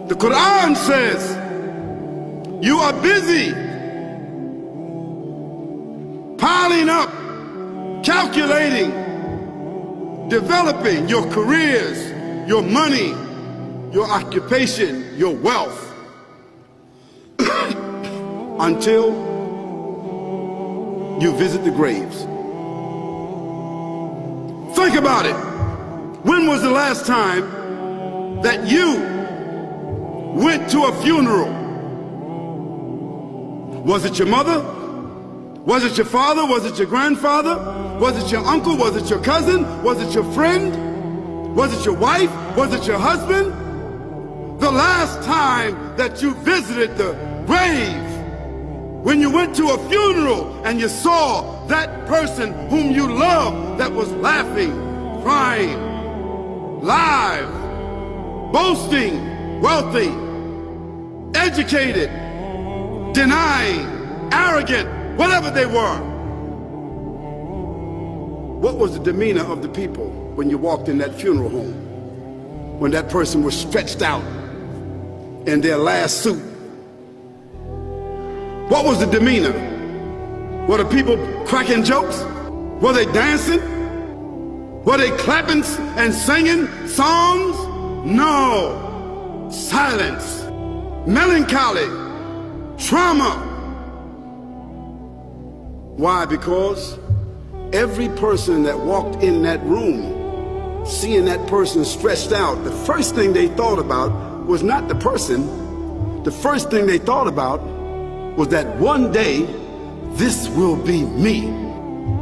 The Quran says you are busy piling up, calculating, developing your careers, your money, your occupation, your wealth until you visit the graves. Think about it. When was the last time that you went to a funeral? Was it your mother? Was it your father? Was it your grandfather? Was it your uncle? Was it your cousin? Was it your friend? Was it your wife? Was it your husband? The last time that you visited the grave, when you went to a funeral and you saw that person whom you loved that was laughing, crying, live, boasting, wealthy, educated, denying, arrogant, whatever they were. What was the demeanor of the people when you walked in that funeral home? When that person was stretched out in their last suit? What was the demeanor? Were the people cracking jokes? Were they dancing? Were they clapping and singing songs? No. Silence, melancholy, trauma. Why? Because every person that walked in that room, seeing that person stretched out, the first thing they thought about was not the person. The first thing they thought about was that one day this will be me.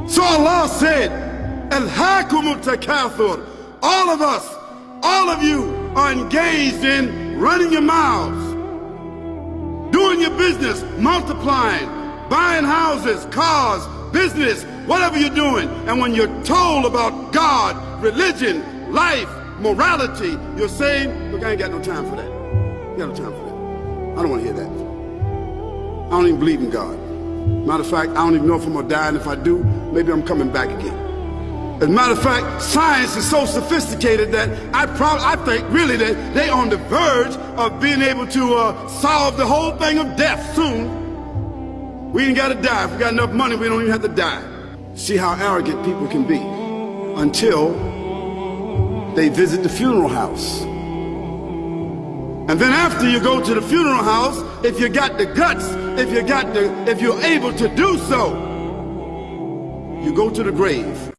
So Allah said, Alhaakumut takathur. All of us, all of you are engaged in running your mouths, doing your business, multiplying, buying houses, cars, business, whatever you're doing. And when you're told about God, religion, life, morality, you're saying, look, I ain't got no time for that. I ain't got no time for that. I don't want to hear that. I don't even believe in God. Matter of fact, I don't even know if I'm gonna die, and if I do, maybe I'm coming back again. As a matter of fact, science is so sophisticated that I think really that they're on the verge of being able to solve the whole thing of death soon. We ain't gotta die. If we got enough money, we don't even have to die. See how arrogant people can be until they visit the funeral house. And then after you go to the funeral house, if you got the guts, if you're able to do so, you go to the grave.